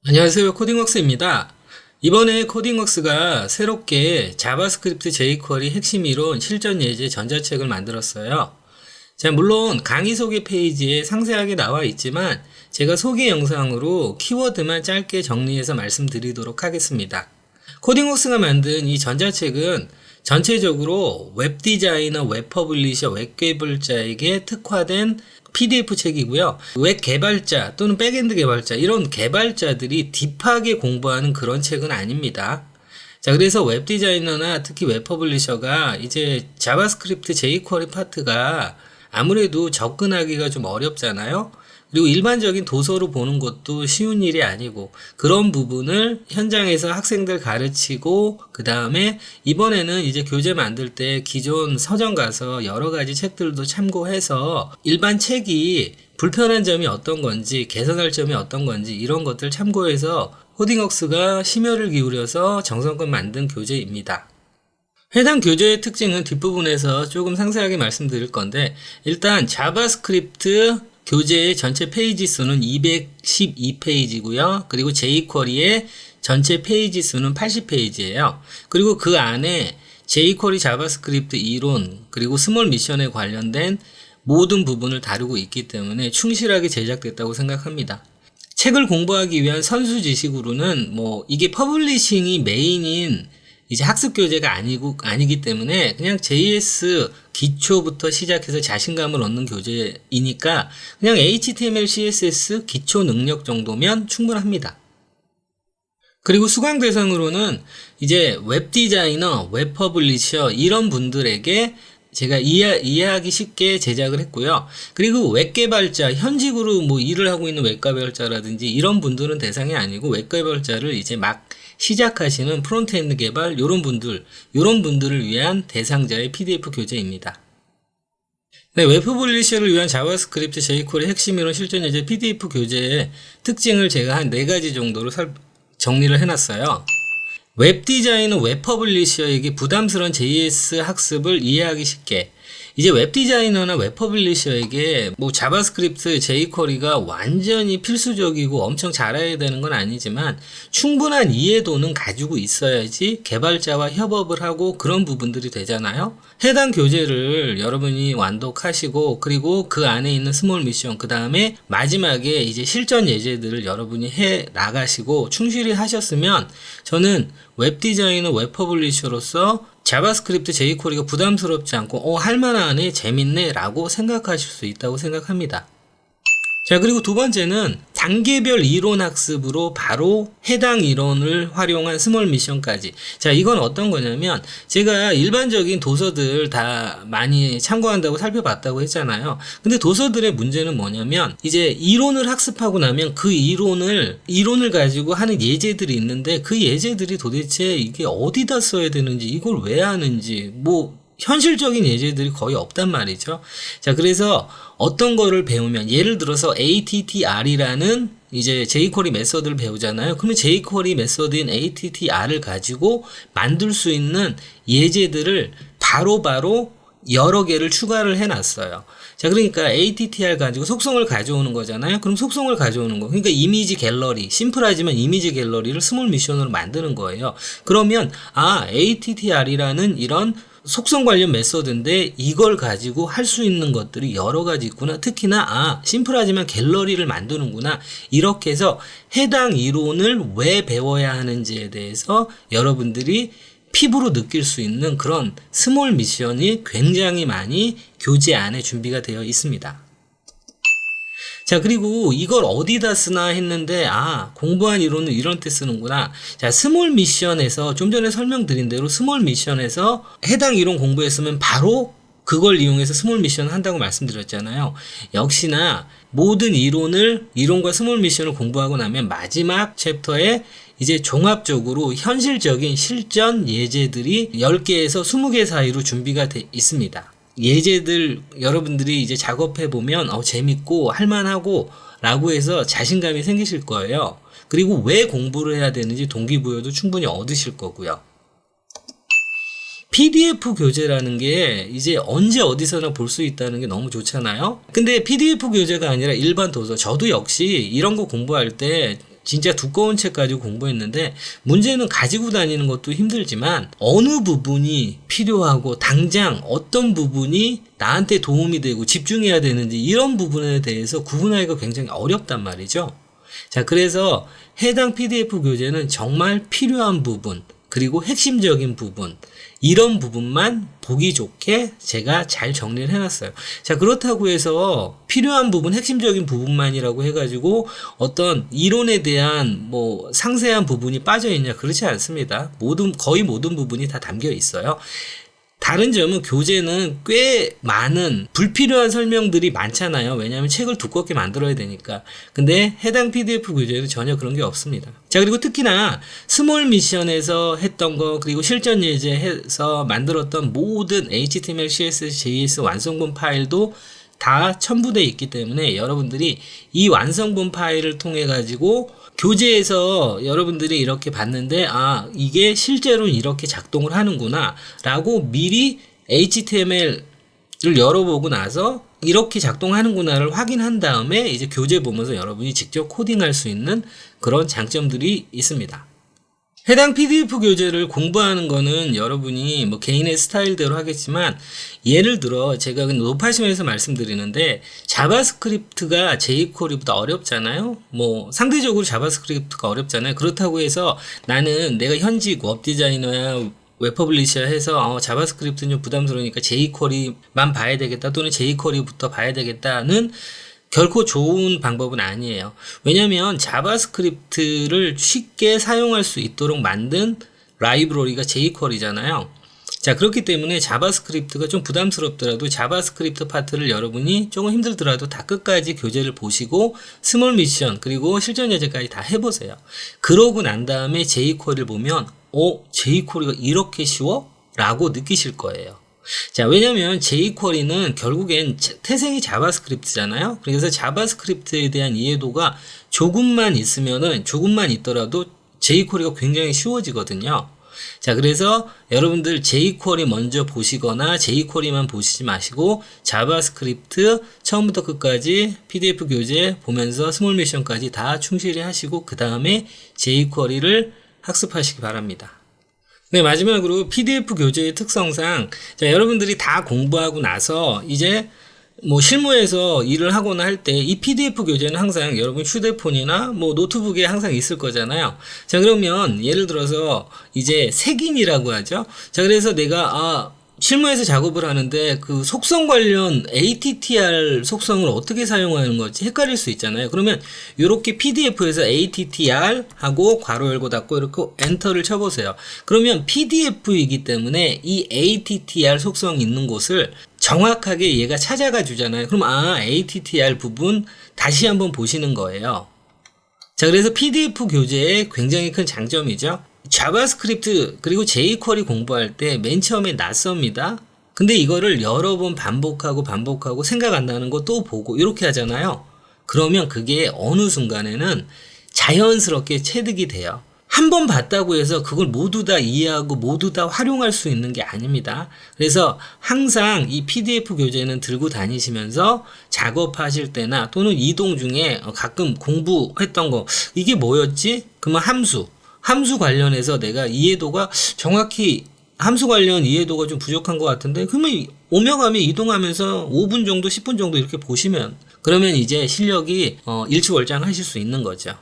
안녕하세요. 코딩웍스입니다. 이번에 코딩웍스가 새롭게 자바스크립트 jQuery 핵심 이론 실전 예제 전자책을 만들었어요. 자, 물론 강의 소개 페이지에 상세하게 나와 있지만 제가 소개 영상으로 키워드만 짧게 정리해서 말씀드리도록 하겠습니다. 코딩웍스가 만든 이 전자책은 전체적으로 웹디자이너, 웹퍼블리셔, 웹개발자에게 특화된 PDF 책이고요. 웹 개발자 또는 백엔드 개발자 이런 개발자들이 딥하게 공부하는 그런 책은 아닙니다. 자, 그래서 웹 디자이너나 특히 웹 퍼블리셔가 이제 자바스크립트 jQuery 파트가 아무래도 접근하기가 좀 어렵잖아요. 그리고 일반적인 도서로 보는 것도 쉬운 일이 아니고 그런 부분을 현장에서 학생들 가르치고 그 다음에 이번에는 이제 교재 만들 때 기존 서점 가서 여러 가지 책들도 참고해서 일반 책이 불편한 점이 어떤 건지 개선할 점이 어떤 건지 이런 것들 참고해서 코딩웍스가 심혈을 기울여서 정성껏 만든 교재입니다. 해당 교재의 특징은 뒷부분에서 조금 상세하게 말씀드릴 건데 일단 자바스크립트 교재의 전체 페이지 수는 212페이지고요. 그리고 jQuery의 전체 페이지 수는 80페이지예요. 그리고 그 안에 jQuery 자바스크립트 이론 그리고 스몰 미션에 관련된 모든 부분을 다루고 있기 때문에 충실하게 제작됐다고 생각합니다. 책을 공부하기 위한 선수 지식으로는 이게 퍼블리싱이 메인인 이제 학습 교재가 아니기 때문에 그냥 JS 기초부터 시작해서 자신감을 얻는 교재이니까 그냥 HTML, CSS 기초 능력 정도면 충분합니다. 그리고 수강 대상으로는 이제 웹 디자이너, 웹 퍼블리셔 이런 분들에게 제가 이해하기 쉽게 제작을 했고요. 그리고 웹 개발자, 현직으로 일을 하고 있는 웹 개발자라든지 이런 분들은 대상이 아니고 웹 개발자를 이제 막 시작하시는 프론트엔드 개발 요런 분들을 위한 대상자의 PDF 교재입니다. 네, 웹 퍼블리셔를 위한 자바스크립트 jQuery 핵심 이론 실전 예제 PDF 교재의 특징을 제가 한 4가지 정도로 정리를 해놨어요. 웹 디자이너, 웹 퍼블리셔에게 부담스러운 JS 학습을 이해하기 쉽게 이제 웹 디자이너나 웹 퍼블리셔에게 자바스크립트 jQuery가 완전히 필수적이고 엄청 잘 알아야 되는 건 아니지만 충분한 이해도는 가지고 있어야지 개발자와 협업을 하고 그런 부분들이 되잖아요. 해당 교재를 여러분이 완독하시고 그리고 그 안에 있는 스몰 미션 그 다음에 마지막에 이제 실전 예제들을 여러분이 해 나가시고 충실히 하셨으면 저는 웹 디자이너, 웹 퍼블리셔로서 자바스크립트 jQuery가 부담스럽지 않고 할만하네, 재밌네 라고 생각하실 수 있다고 생각합니다. 자, 그리고 두 번째는 단계별 이론 학습으로 바로 해당 이론을 활용한 스몰 미션까지. 자, 이건 어떤 거냐면 제가 일반적인 도서들 다 많이 참고한다고 살펴봤다고 했잖아요. 근데 도서들의 문제는 뭐냐면 이제 이론을 학습하고 나면 그 이론을 가지고 하는 예제들이 있는데 그 예제들이 도대체 이게 어디다 써야 되는지 이걸 왜 하는지 현실적인 예제들이 거의 없단 말이죠. 자, 그래서 어떤 거를 배우면 예를 들어서 ATTR이라는 이제 jQuery 메서드를 배우잖아요. 그러면 jQuery 메서드인 ATTR을 가지고 만들 수 있는 예제들을 바로바로 여러 개를 추가를 해놨어요. 자, 그러니까 ATTR 가지고 속성을 가져오는 거잖아요. 그럼 속성을 가져오는 거. 그러니까 이미지 갤러리, 심플하지만 이미지 갤러리를 스몰 미션으로 만드는 거예요. 그러면 ATTR이라는 이런 속성 관련 메서드인데 이걸 가지고 할 수 있는 것들이 여러 가지 있구나. 특히나 심플하지만 갤러리를 만드는구나. 이렇게 해서 해당 이론을 왜 배워야 하는지에 대해서 여러분들이 피부로 느낄 수 있는 그런 스몰 미션이 굉장히 많이 교재 안에 준비가 되어 있습니다. 자, 그리고 이걸 어디다 쓰나 했는데 공부한 이론은 이런 때 쓰는구나. 자, 스몰 미션에서 좀 전에 설명드린 대로 스몰 미션에서 해당 이론 공부했으면 바로 그걸 이용해서 스몰 미션 한다고 말씀드렸잖아요. 역시나 모든 이론과 스몰 미션을 공부하고 나면 마지막 챕터에 이제 종합적으로 현실적인 실전 예제들이 10개에서 20개 사이로 준비가 돼 있습니다. 예제들 여러분들이 이제 작업해보면 재밌고 할만하고 라고 해서 자신감이 생기실 거예요. 그리고 왜 공부를 해야 되는지 동기부여도 충분히 얻으실 거고요. PDF 교재라는 게 이제 언제 어디서나 볼 수 있다는 게 너무 좋잖아요. 근데 PDF 교재가 아니라 일반 도서, 저도 역시 이런 거 공부할 때 진짜 두꺼운 책 가지고 공부했는데 문제는 가지고 다니는 것도 힘들지만 어느 부분이 필요하고 당장 어떤 부분이 나한테 도움이 되고 집중해야 되는지 이런 부분에 대해서 구분하기가 굉장히 어렵단 말이죠. 자, 그래서 해당 PDF 교재는 정말 필요한 부분, 그리고 핵심적인 부분, 이런 부분만 보기 좋게 제가 잘 정리를 해놨어요. 자, 그렇다고 해서 필요한 부분, 핵심적인 부분만이라고 해가지고 어떤 이론에 대한 뭐 상세한 부분이 빠져있냐, 그렇지 않습니다. 거의 모든 부분이 다 담겨 있어요. 다른 점은 교재는 꽤 많은 불필요한 설명들이 많잖아요. 왜냐하면 책을 두껍게 만들어야 되니까. 근데 해당 PDF 교재는 전혀 그런 게 없습니다. 자, 그리고 특히나 스몰 미션에서 했던 거, 그리고 실전 예제해서 만들었던 모든 HTML, CSS, JS 완성본 파일도 다 첨부되어 있기 때문에 여러분들이 이 완성본 파일을 통해 가지고 교재에서 여러분들이 이렇게 봤는데 이게 실제로는 이렇게 작동을 하는구나 라고 미리 HTML을 열어보고 나서 이렇게 작동하는구나를 확인한 다음에 이제 교재 보면서 여러분이 직접 코딩할 수 있는 그런 장점들이 있습니다. 해당 PDF 교재를 공부하는 거는 여러분이 뭐 개인의 스타일대로 하겠지만, 예를 들어 제가 노파심에서 말씀드리는데 자바스크립트가 jQuery보다 어렵잖아요. 뭐 상대적으로 자바스크립트가 어렵잖아요. 그렇다고 해서 나는 내가 현직 웹 디자이너야 웹퍼블리셔 해서 자바스크립트는 좀 부담스러우니까 jQuery만 봐야 되겠다, 또는 jQuery부터 봐야 되겠다는 결코 좋은 방법은 아니에요. 왜냐하면 자바스크립트를 쉽게 사용할 수 있도록 만든 라이브러리가 jQuery잖아요. 자, 그렇기 때문에 자바스크립트가 좀 부담스럽더라도 자바스크립트 파트를 여러분이 조금 힘들더라도 다 끝까지 교재를 보시고 스몰 미션 그리고 실전 예제까지 다 해보세요. 그러고 난 다음에 jQuery를 보면 jQuery가 이렇게 쉬워? 라고 느끼실 거예요. 자, 왜냐면 jQuery는 결국엔 태생이 자바스크립트잖아요. 그래서 자바스크립트에 대한 이해도가 조금만 있더라도 jQuery가 굉장히 쉬워지거든요. 자, 그래서 여러분들 jQuery 먼저 보시거나 jQuery만 보시지 마시고 자바스크립트 처음부터 끝까지 PDF 교재 보면서 스몰 미션까지 다 충실히 하시고 그 다음에 jQuery를 학습하시기 바랍니다. 네, 마지막으로 PDF 교재의 특성상 여러분들이 다 공부하고 나서 이제 뭐 실무에서 일을 하거나 할 때 이 PDF 교재는 항상 여러분 휴대폰이나 뭐 노트북에 항상 있을 거잖아요. 자, 그러면 예를 들어서 이제 색인이라고 하죠. 자, 그래서 내가 실무에서 작업을 하는데 그 속성 관련 ATTR 속성을 어떻게 사용하는 건지 헷갈릴 수 있잖아요. 그러면 이렇게 PDF에서 ATTR 하고 괄호 열고 닫고 이렇게 엔터를 쳐보세요. 그러면 PDF이기 때문에 이 ATTR 속성이 있는 곳을 정확하게 얘가 찾아가 주잖아요. 그럼 ATTR 부분 다시 한번 보시는 거예요. 자, 그래서 PDF 교재의 굉장히 큰 장점이죠. 자바스크립트 그리고 jQuery 공부할 때 맨 처음에 낯섭니다. 근데 이거를 여러 번 반복하고 생각 안 나는 거 또 보고 이렇게 하잖아요. 그러면 그게 어느 순간에는 자연스럽게 체득이 돼요. 한 번 봤다고 해서 그걸 모두 다 이해하고 모두 다 활용할 수 있는 게 아닙니다. 그래서 항상 이 PDF 교재는 들고 다니시면서 작업하실 때나 또는 이동 중에 가끔 공부했던 거 이게 뭐였지? 그러면 함수 관련해서 내가 이해도가 정확히 함수 관련 이해도가 좀 부족한 것 같은데 그러면 오며 가며 이동하면서 5분 정도 10분 정도 이렇게 보시면 그러면 이제 실력이 일취월장 하실 수 있는 거죠.